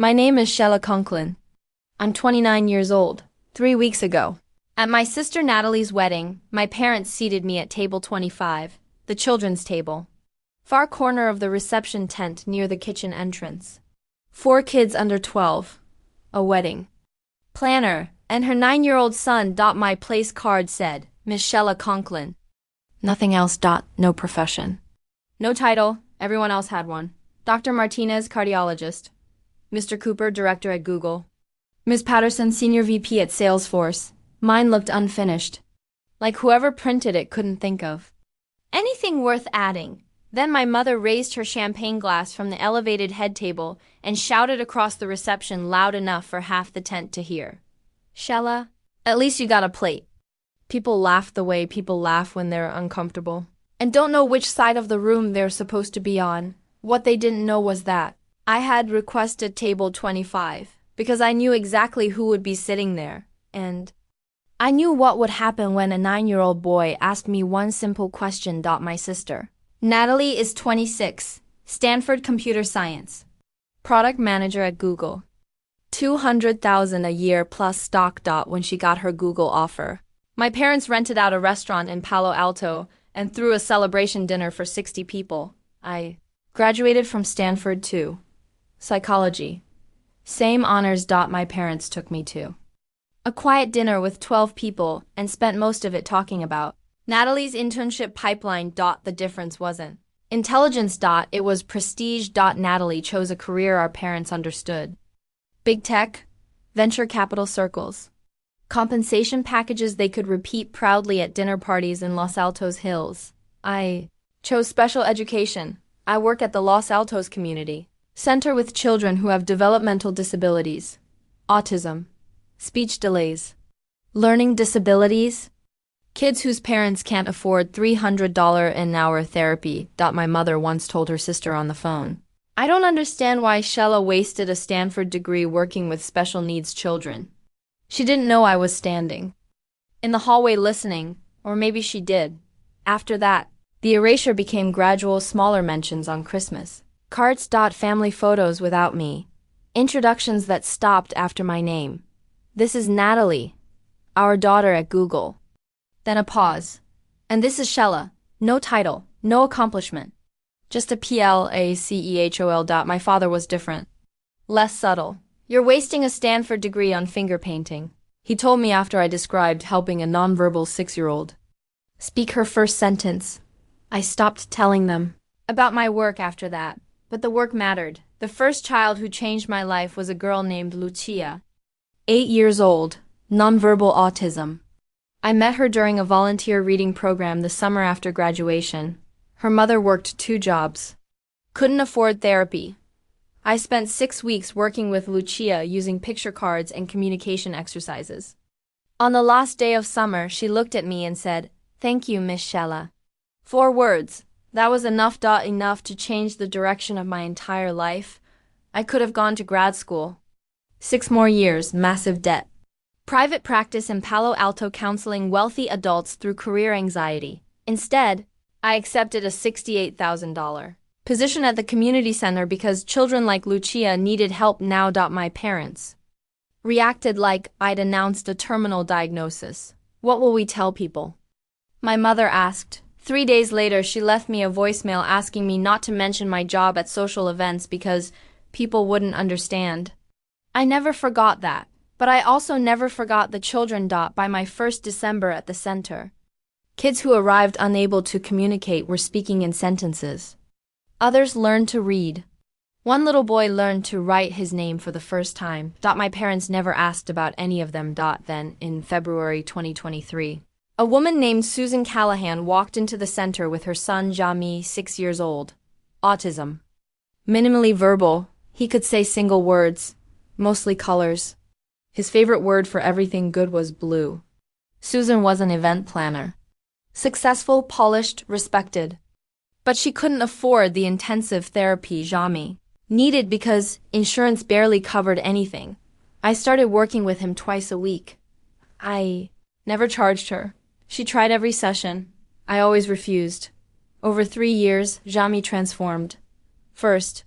My name is Shella Conklin. I'm 29 years old. 3 weeks ago, at my sister Natalie's wedding, my parents seated me at table 25, the children's table, far corner of the reception tent near the kitchen entrance. 4 kids under 12. A wedding planner and her 9-year-old son. My place card said, Miss Shella Conklin. Nothing else. No profession. No title. Everyone else had one. Dr. Martinez, cardiologist. Mr. Cooper, director at Google. Ms. Patterson, senior VP at Salesforce. Mine looked unfinished. Like whoever printed it couldn't think of anything worth adding. Then my mother raised her champagne glass from the elevated head table and shouted across the reception loud enough for half the tent to hear. Shella, at least you got a plate. People laughed the way people laugh when they're uncomfortable and don't know which side of the room they're supposed to be on. What they didn't know was that I had requested table 25 because I knew exactly who would be sitting there, and I knew what would happen when a 9-year-old boy asked me one simple question. My sister Natalie is 26, Stanford Computer Science, product manager at Google. $200,000 a year plus stock. When she got her Google offer, my parents rented out a restaurant in Palo Alto and threw a celebration dinner for 60 people. I graduated from Stanford too. Psychology. Same honors. My parents took me to a quiet dinner with 12 people and spent most of it talking about Natalie's internship pipeline. The difference wasn't intelligence. It was prestige. Natalie chose a career our parents understood. Big tech, venture capital circles, compensation packages they could repeat proudly at dinner parties in Los Altos Hills. I chose special education. I work at the Los Altos Community Center with children who have developmental disabilities, autism, speech delays, learning disabilities, kids whose parents can't afford $300 an hour therapy. My mother once told her sister on the phone, I don't understand why Shella wasted a Stanford degree working with special needs children. She didn't know I was standing in the hallway listening, or maybe she did. After that, the erasure became gradual smaller mentions on Christmas cards. Family photos without me. Introductions that stopped after my name. This is Natalie, our daughter at Google. Then a pause. And this is Shella. No title, no accomplishment. Just a PLACEHOL. My father was different. Less subtle. You're wasting a Stanford degree on finger painting, he told me after I described helping a nonverbal 6-year-old speak her first sentence. I stopped telling them about my work after that, but the work mattered. The first child who changed my life was a girl named Lucia, 8 years old, nonverbal autism. I met her during a volunteer reading program the summer after graduation. Her mother worked 2 jobs. Couldn't afford therapy. I spent 6 weeks working with Lucia using picture cards and communication exercises. On the last day of summer, she looked at me and said, "Thank you, Miss Shella." 4 words. That was enough to change the direction of my entire life. I could have gone to grad school. 6 more years, massive debt. Private practice in Palo Alto counseling wealthy adults through career anxiety. Instead, I accepted a $68,000 position at the community center because children like Lucia needed help now. My parents reacted like I'd announced a terminal diagnosis. What will we tell people? My mother asked. 3 days later, she left me a voicemail asking me not to mention my job at social events because people wouldn't understand. I never forgot that, but I also never forgot the children. By my first December at the center, kids who arrived unable to communicate were speaking in sentences. Others learned to read. One little boy learned to write his name for the first time. My parents never asked about any of them. Then, in February 2023, a woman named Susan Callahan walked into the center with her son Jami, 6 years old. Autism. Minimally verbal, he could say single words, mostly colors. His favorite word for everything good was blue. Susan was an event planner. Successful, polished, respected. But she couldn't afford the intensive therapy Jami needed because insurance barely covered anything. I started working with him twice a week. I never charged her. She tried every session. I always refused. Over 3 years, Jami transformed. First,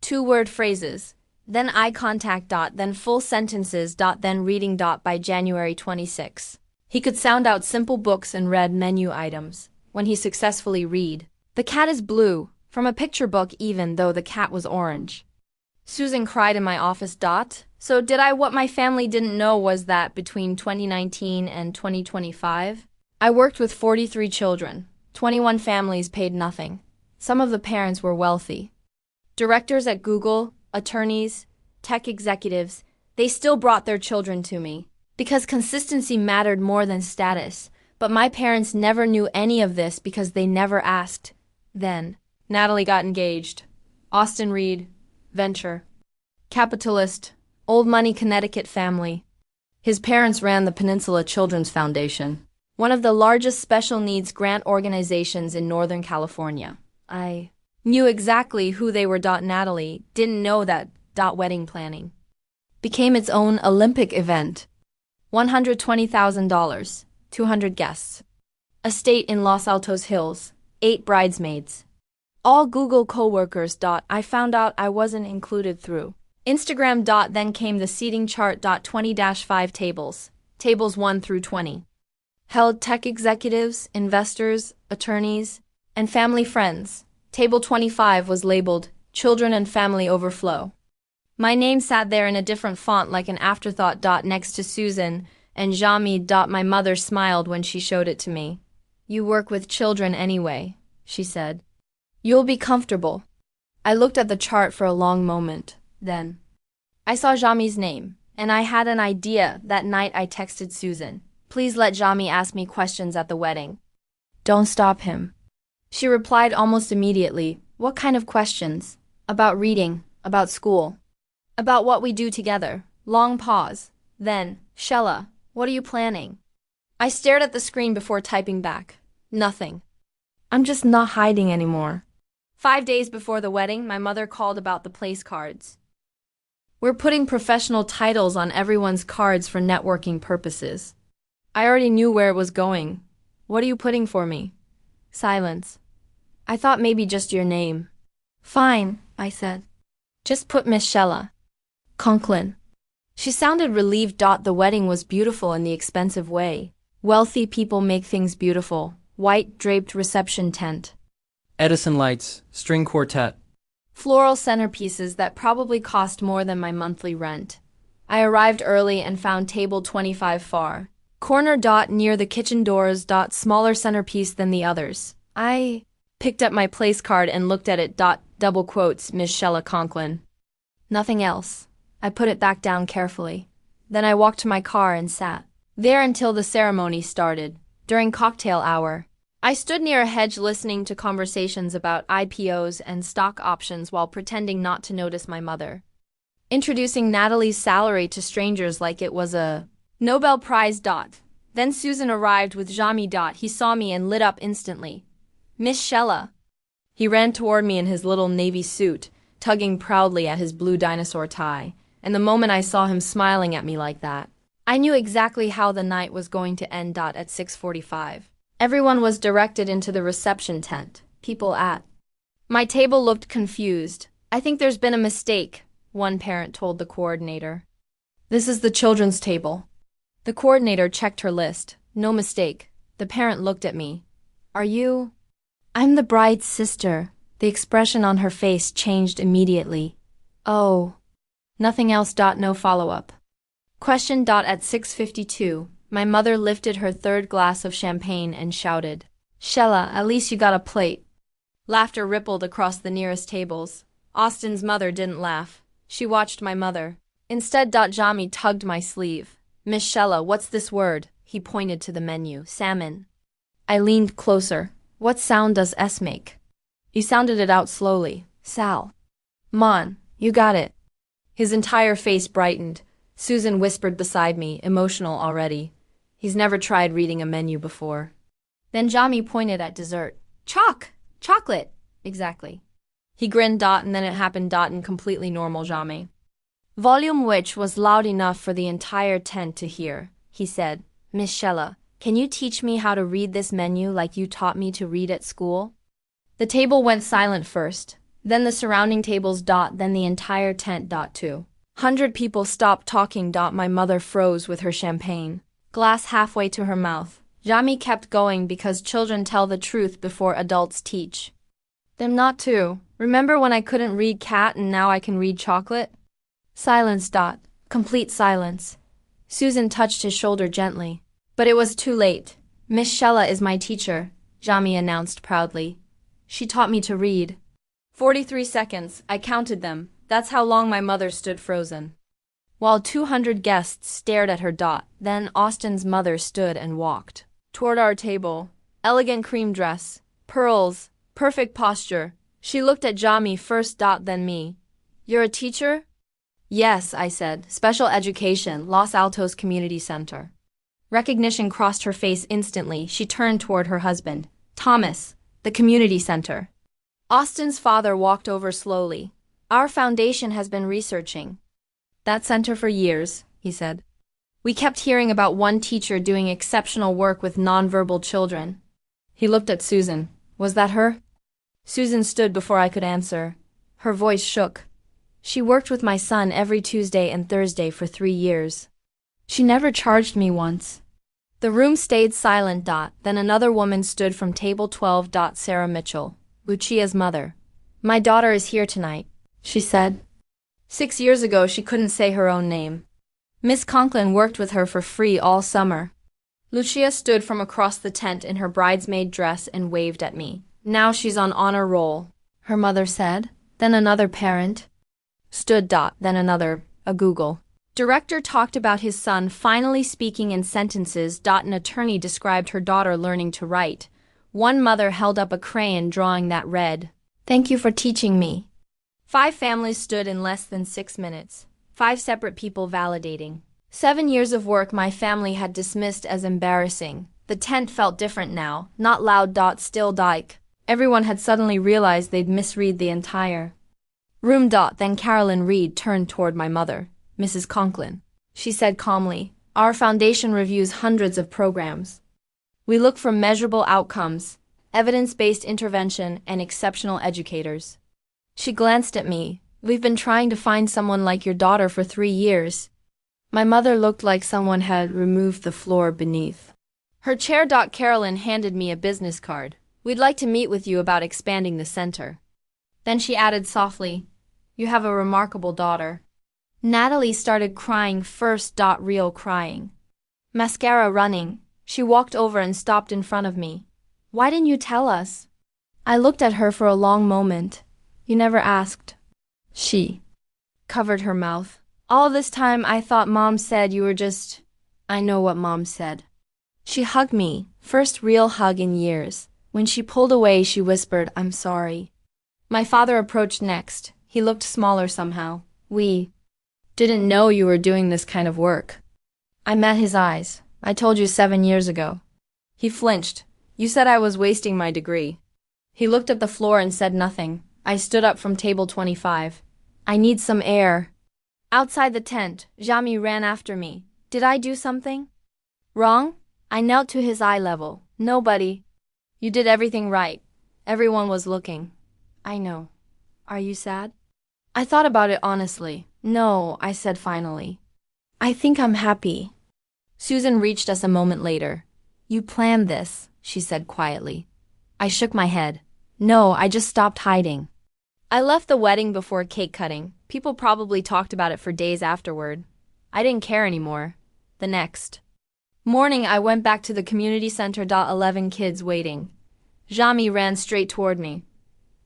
2-word phrases. then eye contact. Then full sentences. Then reading. By January 26. He could sound out simple books and read menu items. When he successfully read, "The cat is blue," from a picture book even though the cat was orange. Susan cried in my office. So did I? What my family didn't know was that between 2019 and 2025, I worked with 43 children. 21 families paid nothing. Some of the parents were wealthy. Directors at Google, attorneys, tech executives, they still brought their children to me because consistency mattered more than status. But my parents never knew any of this because they never asked. Then, Natalie got engaged. Austin Reed, venture, capitalist, old money Connecticut family. His parents ran the Peninsula Children's Foundation, one of the largest special needs grant organizations in Northern California. I knew exactly who they were. Natalie didn't know that. Wedding planning became its own Olympic event. $120,000, 200 guests. Estate in Los Altos Hills, 8 bridesmaids. All Google co-workers. I found out I wasn't included through Instagram. Then came the seating chart. 20-5 tables. Tables 1 through 20. Held tech executives, investors, attorneys, and family friends. Table 25 was labeled Children and Family Overflow. My name sat there in a different font like an afterthought. Next to Susan and Jami. My mother smiled when she showed it to me. "You work with children anyway," she said. "You'll be comfortable." I looked at the chart for a long moment. Then I saw Jami's name, and I had an idea. That night I texted Susan, "Please let Jami ask me questions at the wedding. Don't stop him." She replied almost immediately, "What kind of questions?" "About reading, about school, about what we do together." Long pause. Then, "Shella, what are you planning?" I stared at the screen before typing back, "Nothing. I'm just not hiding anymore." 5 days before the wedding, my mother called about the place cards. "We're putting professional titles on everyone's cards for networking purposes." I already knew where it was going. "What are you putting for me?" Silence. "I thought maybe just your name." "Fine," I said. "Just put Miss Shella Conklin." She sounded relieved. The wedding was beautiful in the expensive way. Wealthy people make things beautiful. White draped reception tent. Edison lights, string quartet. Floral centerpieces that probably cost more than my monthly rent. I arrived early and found table 25 far corner. Near the kitchen doors. Smaller centerpiece than the others. I picked up my place card and looked at it. Double quotes, Miss Shella Conklin. Nothing else. I put it back down carefully. Then I walked to my car and sat there until the ceremony started. During cocktail hour, I stood near a hedge listening to conversations about IPOs and stock options while pretending not to notice my mother introducing Natalie's salary to strangers like it was a Nobel Prize. Then Susan arrived with Jami. He saw me and lit up instantly. "Miss Shella." He ran toward me in his little navy suit, tugging proudly at his blue dinosaur tie, and the moment I saw him smiling at me like that, I knew exactly how the night was going to end. At 6:45. Everyone was directed into the reception tent. People at my table looked confused. "I think there's been a mistake," one parent told the coordinator. "This is the children's table." The coordinator checked her list. "No mistake." The parent looked at me. "Are you?" "I'm the bride's sister." The expression on her face changed immediately. "Oh." Nothing else. No follow-up question. At 6:52. My mother lifted her third glass of champagne and shouted, "Shella, at least you got a plate." Laughter rippled across the nearest tables. Austin's mother didn't laugh. She watched my mother. Instead, Jami tugged my sleeve. "Miss Shella, what's this word?" He pointed to the menu. "Salmon." I leaned closer. "What sound does S make?" He sounded it out slowly. "Sal." "Mon, you got it." His entire face brightened. Susan whispered beside me, emotional already. "He's never tried reading a menu before." Then Jami pointed at dessert. Chocolate. Exactly." He grinned. And then it happened. In completely normal Jami volume, which was loud enough for the entire tent to hear. He said, "Miss Shella, can you teach me how to read this menu like you taught me to read at school?" The table went silent first. Then the surrounding tables. Then the entire tent. 200 people stopped talking. My mother froze with her champagne glass halfway to her mouth. Jami kept going because children tell the truth before adults teach them not to. Remember when I couldn't read cat and now I can read chocolate? Silence. Complete silence. Susan touched his shoulder gently. But it was too late. Miss Shella is my teacher, Jami announced proudly. She taught me to read. 43 seconds, I counted them. That's how long my mother stood frozen. While 200 guests stared at her. Then Austin's mother stood and walked toward our table. Elegant cream dress, pearls, perfect posture. She looked at Jami first. Then me. You're a teacher? Yes, I said. Special education, Los Altos Community Center. Recognition crossed her face instantly. She turned toward her husband. Thomas, the community center. Austin's father walked over slowly. Our foundation has been researching that center for years, he said. We kept hearing about one teacher doing exceptional work with nonverbal children. He looked at Susan. Was that her? Susan stood before I could answer. Her voice shook. She worked with my son every Tuesday and Thursday for 3 years. She never charged me once. The room stayed silent. Then another woman stood from table 12. Sarah Mitchell, Lucia's mother. My daughter is here tonight, she said. 6 years ago she couldn't say her own name. Miss Conklin worked with her for free all summer. Lucia stood from across the tent in her bridesmaid dress and waved at me. Now she's on honor roll, her mother said. Then another parent stood. Then another, a Google director talked about his son finally speaking in sentences. An attorney described her daughter learning to write. One mother held up a crayon drawing that read, "Thank you for teaching me." 5 families stood in less than 6 minutes. 5 separate people validating. 7 years of work my family had dismissed as embarrassing. The tent felt different now, not loud. Still. Everyone had suddenly realized they'd misread the entire room. Then Carolyn Reed turned toward my mother, Mrs. Conklin. She said calmly, "Our foundation reviews hundreds of programs. We look for measurable outcomes, evidence-based intervention, and exceptional educators." She glanced at me. "We've been trying to find someone like your daughter for 3 years." My mother looked like someone had removed the floor beneath her chair. Carolyn handed me a business card. "We'd like to meet with you about expanding the center." Then she added softly, "You have a remarkable daughter." Natalie started crying first. Real crying. Mascara running. She walked over and stopped in front of me. "Why didn't you tell us?" I looked at her for a long moment. "You never asked." She covered her mouth. "All this time I thought Mom said you were just—" "I know what Mom said." She hugged me, first real hug in years. When she pulled away, she whispered, "I'm sorry." My father approached next. He looked smaller somehow. "We didn't know you were doing this kind of work." I met his eyes. "I told you 7 years ago." He flinched. "You said I was wasting my degree." He looked at the floor and said nothing. I stood up from table 25. "I need some air." Outside the tent, Jami ran after me. Did I do something wrong? I knelt to his eye level. "Nobody. You did everything right. Everyone was looking." "I know. Are you sad?" I thought about it honestly. "No," I said finally. "I think I'm happy." Susan reached us a moment later. "You planned this," she said quietly. I shook my head. "No, I just stopped hiding." I left the wedding before cake cutting. People probably talked about it for days afterward. I didn't care anymore. The next morning I went back to the community center. 11 kids waiting. Jami ran straight toward me.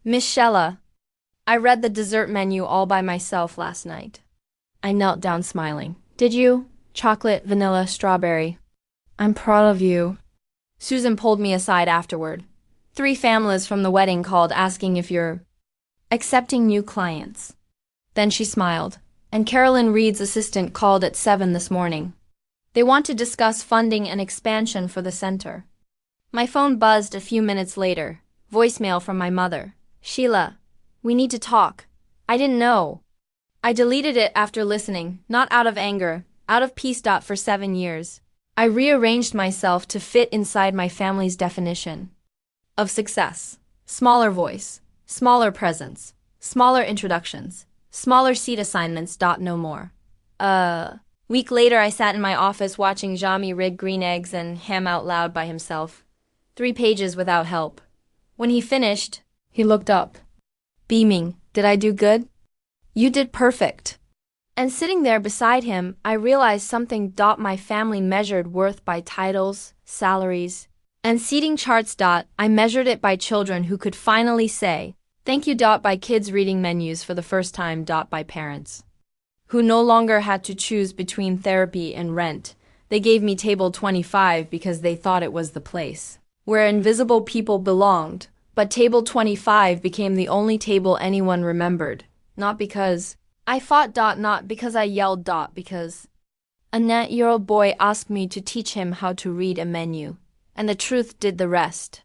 "Miss Shella, I read the dessert menu all by myself last night." I knelt down smiling. "Did you? Chocolate, vanilla, strawberry." "I'm proud of you." Susan pulled me aside afterward. 3 families from the wedding called asking if you're accepting new clients. Then she smiled. "And Carolyn Reed's assistant called at 7 this morning. They want to discuss funding and expansion for the center." My phone buzzed a few minutes later. Voicemail from my mother. "Sheila, we need to talk." I didn't know. I deleted it after listening, not out of anger, out of peace. For 7 years, I rearranged myself to fit inside my family's definition of success. Smaller voice, smaller presence, Smaller introductions. Smaller seat assignments. No more. Week later, I sat in my office watching Jami rig green eggs and ham out loud by himself. 3 pages without help. When he finished, he looked up, beaming. Did I do good? You did perfect. And sitting there beside him, I realized something. My family measured worth by titles, salaries, and seating charts. I measured it by children who could finally say, thank you. By kids reading menus for the first time. By parents who no longer had to choose between therapy and rent. They gave me table 25 because they thought it was the place where invisible people belonged. But table 25 became the only table anyone remembered. Not because I fought. Not because I yelled. Because a 9-year-old boy asked me to teach him how to read a menu. And the truth did the rest.